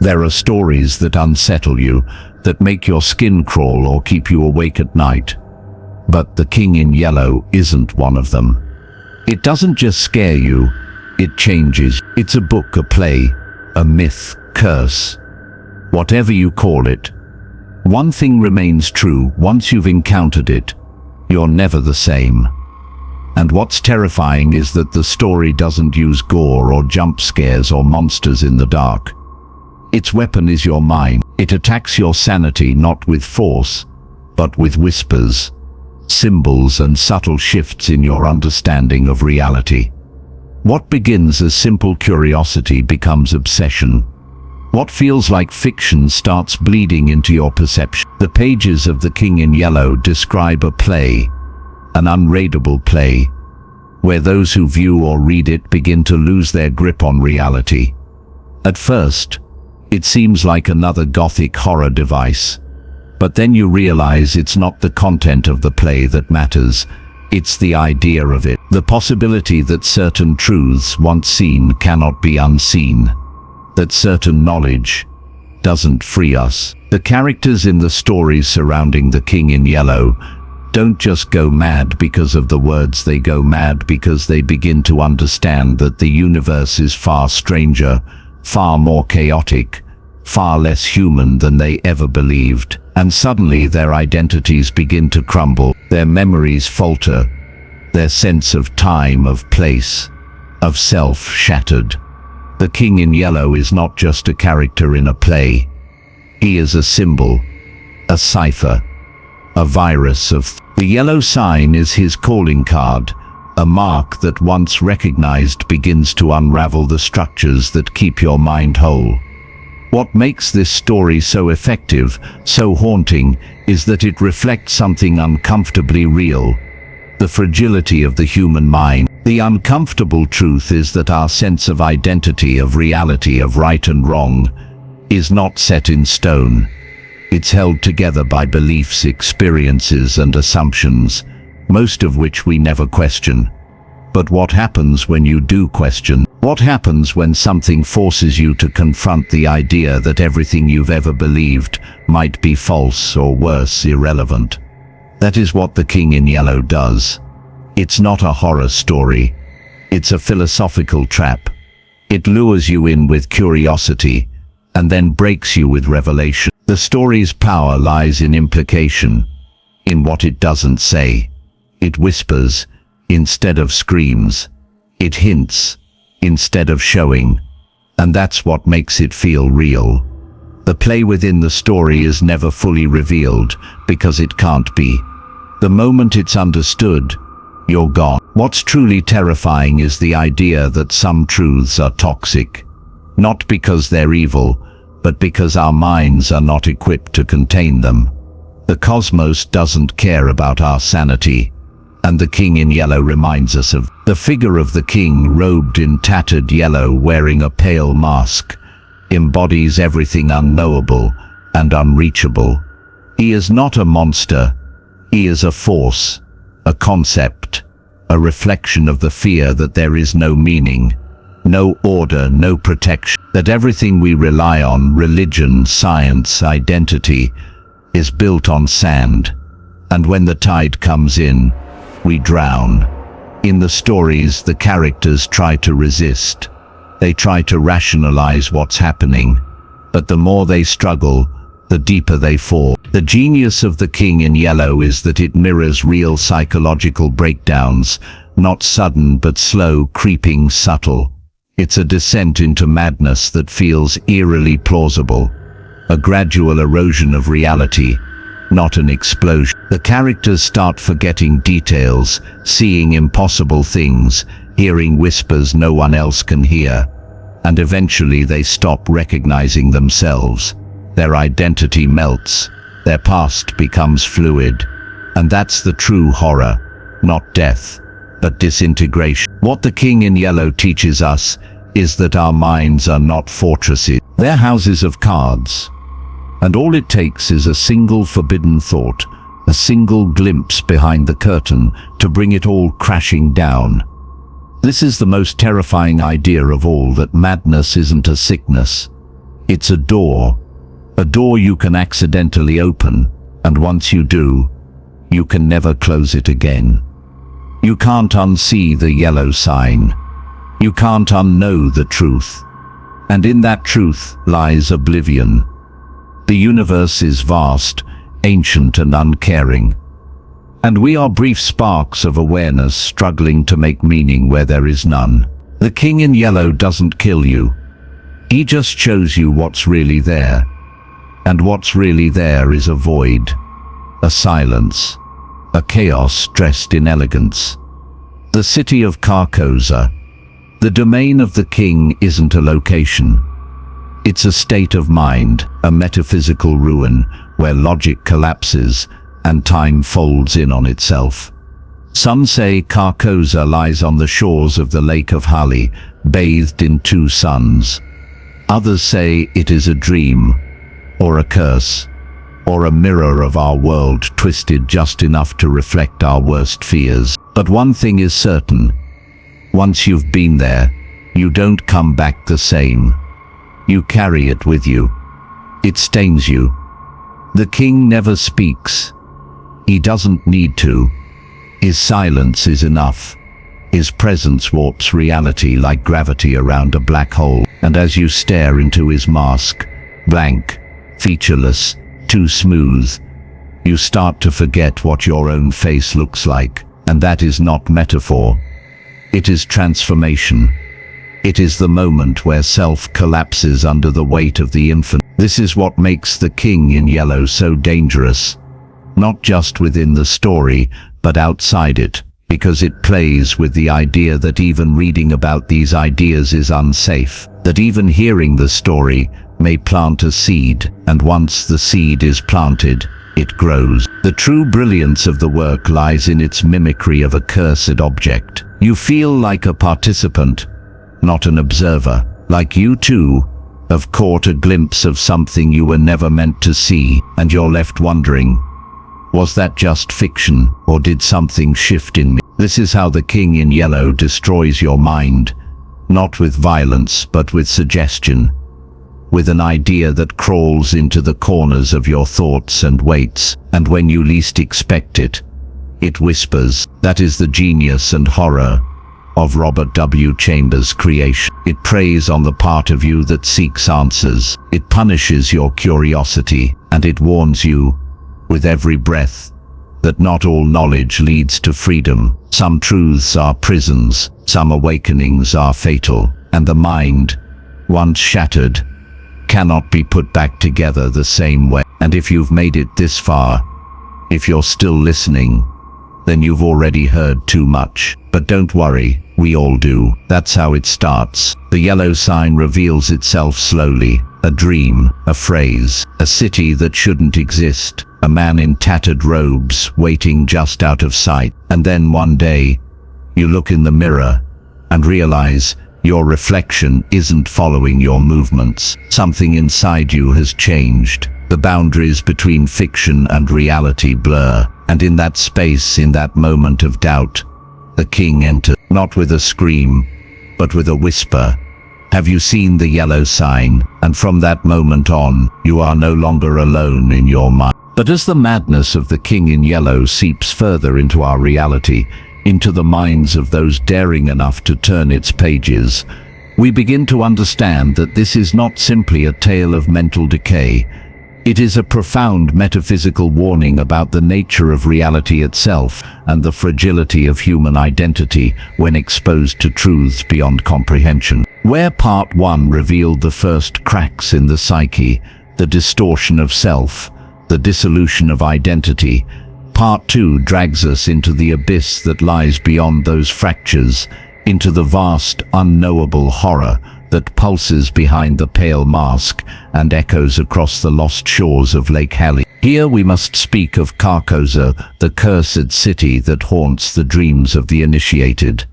There are stories that unsettle you, that make your skin crawl or keep you awake at night. But The King in Yellow isn't one of them. It doesn't just scare you, it changes. It's a book, a play, a myth, curse. Whatever you call it. One thing remains true: once you've encountered it, you're never the same. And what's terrifying is that the story doesn't use gore or jump scares or monsters in the dark. Its weapon is your mind. It attacks your sanity not with force, but with whispers, symbols, and subtle shifts in your understanding of reality. What begins as simple curiosity becomes obsession. What feels like fiction starts bleeding into your perception. The pages of The King in Yellow describe a play, an unreadable play, where those who view or read it begin to lose their grip on reality. At first, it seems like another gothic horror device, but then you realize it's not the content of the play that matters, it's the idea of it. The possibility that certain truths once seen cannot be unseen, that certain knowledge doesn't free us. The characters in the stories surrounding The King in Yellow don't just go mad because of the words, they go mad because they begin to understand that the universe is far stranger, far more chaotic, far less human than they ever believed. And suddenly their identities begin to crumble, their memories falter, their sense of time, of place, of self shattered. The King in Yellow is not just a character in a play. He is a symbol, a cipher, a virus of the yellow sign is his calling card, a mark that once recognized begins to unravel the structures that keep your mind whole. What makes this story so effective, so haunting, is that it reflects something uncomfortably real: the fragility of the human mind. The uncomfortable truth is that our sense of identity, of reality, of right and wrong, is not set in stone. It's held together by beliefs, experiences, and assumptions, most of which we never question. But what happens when you do question? What happens when something forces you to confront the idea that everything you've ever believed might be false, or worse, irrelevant? That is what The King in Yellow does. It's not a horror story. It's a philosophical trap. It lures you in with curiosity, and then breaks you with revelation. The story's power lies in implication, in what it doesn't say. It whispers instead of screams. It hints instead of showing. And that's what makes it feel real. The play within the story is never fully revealed, because it can't be. The moment it's understood, you're gone. What's truly terrifying is the idea that some truths are toxic, not because they're evil, but because our minds are not equipped to contain them. The cosmos doesn't care about our sanity, and The King in Yellow reminds us of the figure of the king, robed in tattered yellow, wearing a pale mask, embodies everything unknowable and unreachable. He is not a monster. He is a force, a concept, a reflection of the fear that there is no meaning, no order, no protection, that everything we rely on, religion, science, identity, is built on sand, and when the tide comes in, we drown. In the stories, the characters try to resist. They try to rationalize what's happening, but the more they struggle, the deeper they fall. The genius of The King in Yellow is that it mirrors real psychological breakdowns, not sudden but slow, creeping, subtle. It's a descent into madness that feels eerily plausible, a gradual erosion of reality, not an explosion. The characters start forgetting details, seeing impossible things, hearing whispers no one else can hear, and eventually they stop recognizing themselves. Their identity melts, their past becomes fluid, and that's the true horror, not death, but disintegration. What The King in Yellow teaches us is that our minds are not fortresses, they're houses of cards. And all it takes is a single forbidden thought, a single glimpse behind the curtain to bring it all crashing down. This is the most terrifying idea of all, that madness isn't a sickness. It's a door you can accidentally open, and once you do, you can never close it again. You can't unsee the yellow sign. You can't unknow the truth. And in that truth lies oblivion. The universe is vast, ancient and uncaring. And we are brief sparks of awareness struggling to make meaning where there is none. The King in Yellow doesn't kill you. He just shows you what's really there. And what's really there is a void, a silence, a chaos dressed in elegance. The city of Carcosa, the domain of the king, isn't a location. It's a state of mind, a metaphysical ruin where logic collapses and time folds in on itself. Some say Carcosa lies on the shores of the Lake of Hali, bathed in two suns. Others say it is a dream, or a curse, or a mirror of our world twisted just enough to reflect our worst fears. But one thing is certain. Once you've been there, you don't come back the same. You carry it with you. It stains you. The king never speaks. He doesn't need to. His silence is enough. His presence warps reality like gravity around a black hole. And as you stare into his mask, blank, featureless, too smooth, you start to forget what your own face looks like. And that is not metaphor. It is transformation. It is the moment where self collapses under the weight of the infinite. This is what makes the King in Yellow so dangerous. Not just within the story, but outside it, because it plays with the idea that even reading about these ideas is unsafe, that even hearing the story may plant a seed, and once the seed is planted, it grows. The true brilliance of the work lies in its mimicry of a cursed object. You feel like a participant, not an observer, like you too have caught a glimpse of something you were never meant to see, and you're left wondering, was that just fiction, or did something shift in me? This is how the King in Yellow destroys your mind, not with violence, but with suggestion, with an idea that crawls into the corners of your thoughts and waits, and when you least expect it, it whispers. That is the genius and horror of Robert W. Chambers' creation. It preys on the part of you that seeks answers. It punishes your curiosity, and it warns you, with every breath, that not all knowledge leads to freedom. Some truths are prisons, some awakenings are fatal, and the mind, once shattered, cannot be put back together the same way. And if you've made it this far, if you're still listening, then you've already heard too much. But don't worry, we all do. That's how it starts. The yellow sign reveals itself slowly. A dream, a phrase, a city that shouldn't exist, a man in tattered robes waiting just out of sight. And then one day, you look in the mirror and realize your reflection isn't following your movements. Something inside you has changed. The boundaries between fiction and reality blur. And in that space, in that moment of doubt, the king enters, not with a scream, but with a whisper. Have you seen the yellow sign? And from that moment on, you are no longer alone in your mind. But as the madness of the King in Yellow seeps further into our reality, into the minds of those daring enough to turn its pages, we begin to understand that this is not simply a tale of mental decay. It is a profound metaphysical warning about the nature of reality itself and the fragility of human identity when exposed to truths beyond comprehension. Where Part 1 revealed the first cracks in the psyche, the distortion of self, the dissolution of identity, Part 2 drags us into the abyss that lies beyond those fractures, into the vast, unknowable horror that pulses behind the pale mask and echoes across the lost shores of Lake Hali. Here we must speak of Carcosa, the cursed city that haunts the dreams of the initiated.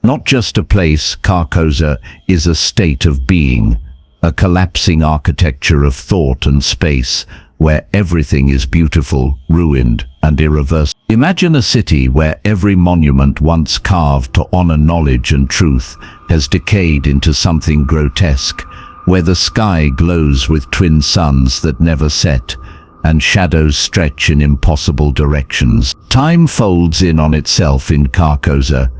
Not just a place, Carcosa is a state of being, a collapsing architecture of thought and space, where everything is beautiful, ruined, and irreversible. Imagine a city where every monument once carved to honor knowledge and truth has decayed into something grotesque, where the sky glows with twin suns that never set, and shadows stretch in impossible directions. Time folds in on itself in Carcosa.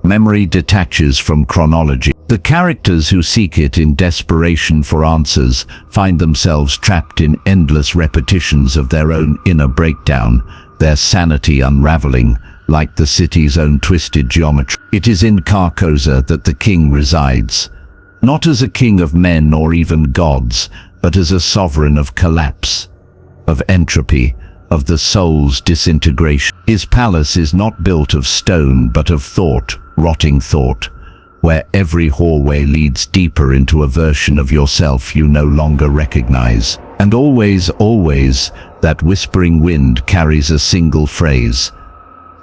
Memory detaches from chronology. The characters who seek it in desperation for answers find themselves trapped in endless repetitions of their own inner breakdown, their sanity unraveling, like the city's own twisted geometry. It is in Carcosa that the king resides, not as a king of men or even gods, but as a sovereign of collapse, of entropy, of the soul's disintegration. His palace is not built of stone but of thought, rotting thought, where every hallway leads deeper into a version of yourself you no longer recognize. And always, always, that whispering wind carries a single phrase.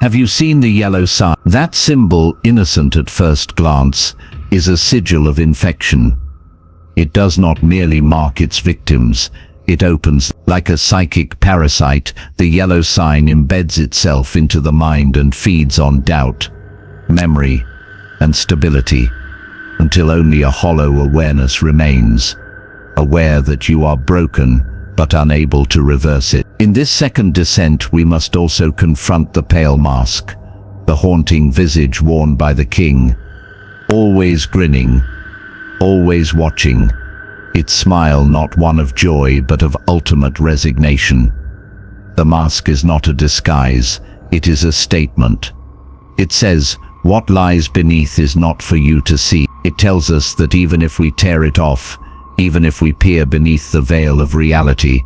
Have you seen the yellow sign? That symbol, innocent at first glance, is a sigil of infection. It does not merely mark its victims. It opens. Like a psychic parasite, the yellow sign embeds itself into the mind and feeds on doubt, memory, and stability, until only a hollow awareness remains, aware that you are broken, but unable to reverse it. In this second descent, we must also confront the pale mask, the haunting visage worn by the king, always grinning, always watching, its smile not one of joy but of ultimate resignation. The mask is not a disguise, it is a statement. It says, what lies beneath is not for you to see. It tells us that even if we tear it off, even if we peer beneath the veil of reality,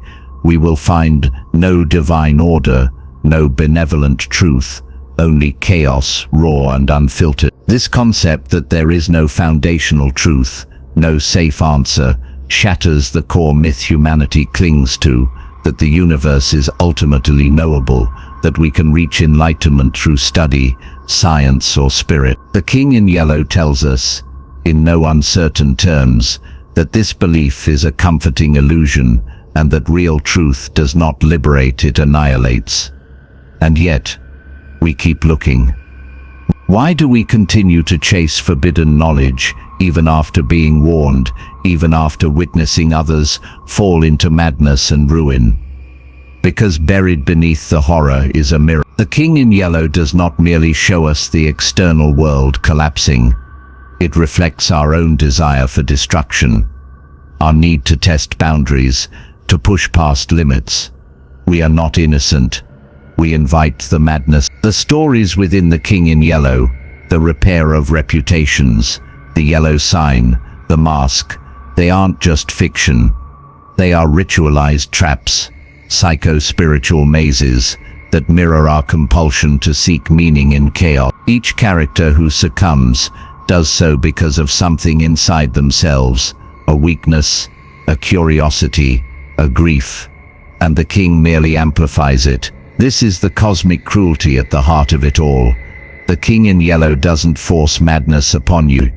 we will find no divine order, no benevolent truth, only chaos, raw and unfiltered. This concept that there is no foundational truth, no safe answer, shatters the core myth humanity clings to, that the universe is ultimately knowable, that we can reach enlightenment through study, science or spirit. The King in Yellow tells us, in no uncertain terms, that this belief is a comforting illusion and that real truth does not liberate, it annihilates. And yet, we keep looking. Why do we continue to chase forbidden knowledge, even after being warned, even after witnessing others fall into madness and ruin? Because buried beneath the horror is a mirror. The King in Yellow does not merely show us the external world collapsing. It reflects our own desire for destruction, our need to test boundaries, to push past limits. We are not innocent. We invite the madness. The stories within the King in Yellow, the repair of reputations, the yellow sign, the mask, they aren't just fiction. They are ritualized traps, psycho-spiritual mazes that mirror our compulsion to seek meaning in chaos. Each character who succumbs does so because of something inside themselves, a weakness, a curiosity, a grief, and the King merely amplifies it. This is the cosmic cruelty at the heart of it all. The King in Yellow doesn't force madness upon you.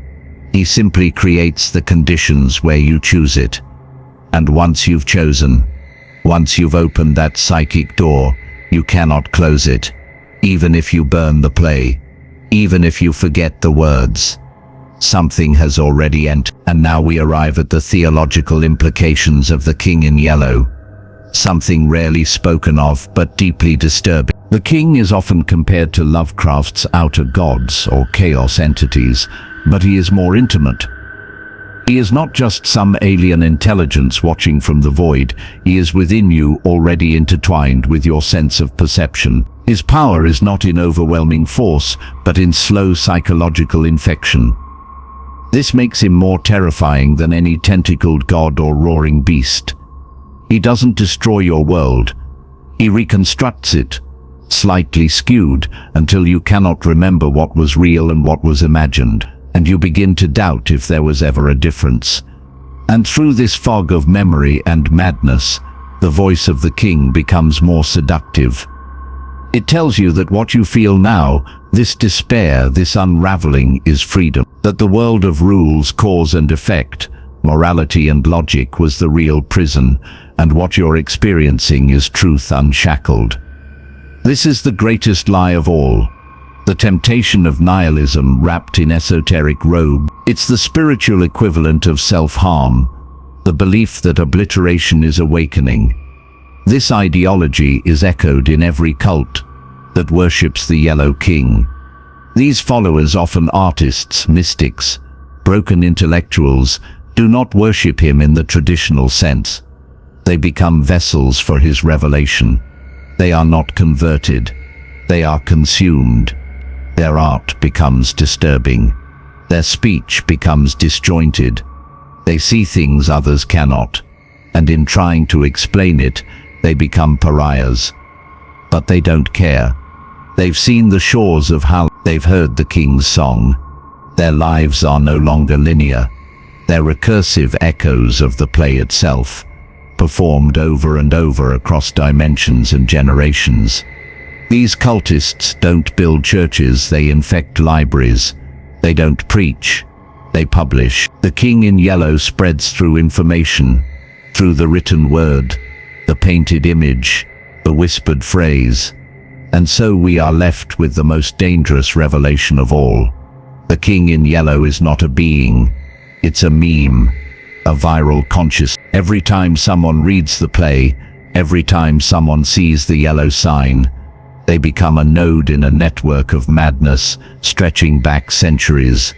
He simply creates the conditions where you choose it. And once you've chosen, once you've opened that psychic door, you cannot close it, even if you burn the play, even if you forget the words. Something has already entered. And now we arrive at the theological implications of the King in Yellow. Something rarely spoken of, but deeply disturbing. The King is often compared to Lovecraft's outer gods or chaos entities, but he is more intimate. He is not just some alien intelligence watching from the void. He is within you, already intertwined with your sense of perception. His power is not in overwhelming force, but in slow psychological infection. This makes him more terrifying than any tentacled god or roaring beast. He doesn't destroy your world. He reconstructs it, slightly skewed, until you cannot remember what was real and what was imagined, and you begin to doubt if there was ever a difference. And through this fog of memory and madness, the voice of the King becomes more seductive. It tells you that what you feel now, this despair, this unraveling, is freedom. That the world of rules, cause and effect, morality and logic was the real prison, and what you're experiencing is truth unshackled. This is the greatest lie of all. The temptation of nihilism wrapped in esoteric robe. It's the spiritual equivalent of self-harm, the belief that obliteration is awakening. This ideology is echoed in every cult that worships the Yellow King. These followers, often artists, mystics, broken intellectuals, do not worship him in the traditional sense. They become vessels for his revelation. They are not converted. They are consumed. Their art becomes disturbing. Their speech becomes disjointed. They see things others cannot, and in trying to explain it, they become pariahs. But they don't care. They've seen the shores of hell. They've heard the king's song. Their lives are no longer linear. They're recursive echoes of the play itself, performed over and over across dimensions and generations. These cultists don't build churches, they infect libraries. They don't preach, they publish. The King in Yellow spreads through information, through the written word, the painted image, the whispered phrase. And so we are left with the most dangerous revelation of all. The King in Yellow is not a being, it's a meme, a viral consciousness. Every time someone reads the play, every time someone sees the yellow sign, they become a node in a network of madness stretching back centuries.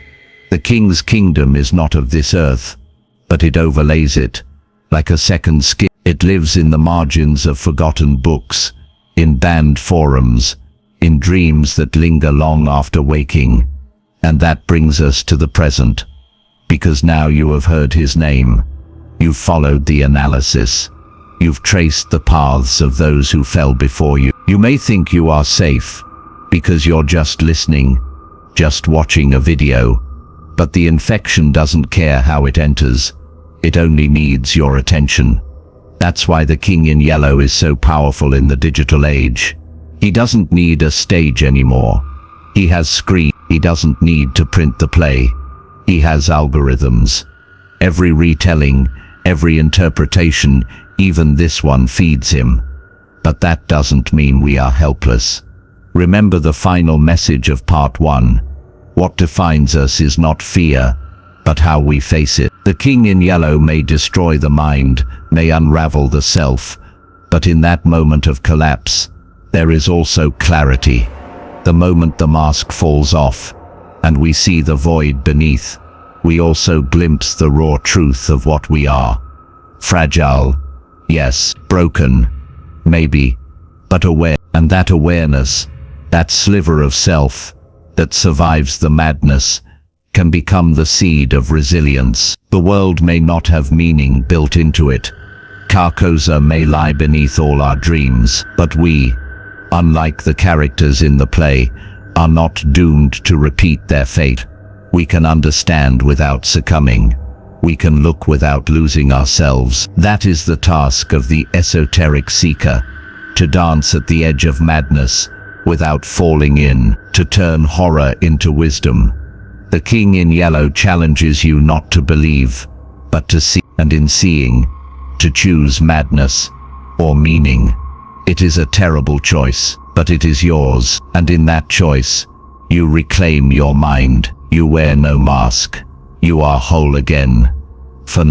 The King's kingdom is not of this earth, but it overlays it, like a second skin. It lives in the margins of forgotten books, in banned forums, in dreams that linger long after waking. And that brings us to the present, because now you have heard his name. You've followed the analysis. You've traced the paths of those who fell before you. You may think you are safe, because you're just listening, just watching a video. But the infection doesn't care how it enters. It only needs your attention. That's why the King in Yellow is so powerful in the digital age. He doesn't need a stage anymore. He has screen. He doesn't need to print the play. He has algorithms. Every retelling, every interpretation, even this one feeds him. But that doesn't mean we are helpless. Remember the final message of part 1. What defines us is not fear, but how we face it. The King in Yellow may destroy the mind, may unravel the self, but in that moment of collapse, there is also clarity. The moment the mask falls off, and we see the void beneath, we also glimpse the raw truth of what we are. Fragile, yes, broken, maybe, but aware. And that awareness, that sliver of self, that survives the madness, can become the seed of resilience. The world may not have meaning built into it. Carcosa may lie beneath all our dreams, but we, unlike the characters in the play, are not doomed to repeat their fate. We can understand without succumbing. We can look without losing ourselves. That is the task of the esoteric seeker, to dance at the edge of madness without falling in, to turn horror into wisdom. The King in Yellow challenges you not to believe, but to see, and in seeing, to choose madness or meaning. It is a terrible choice, but it is yours, and in that choice, you reclaim your mind. You wear no mask. You are whole again. For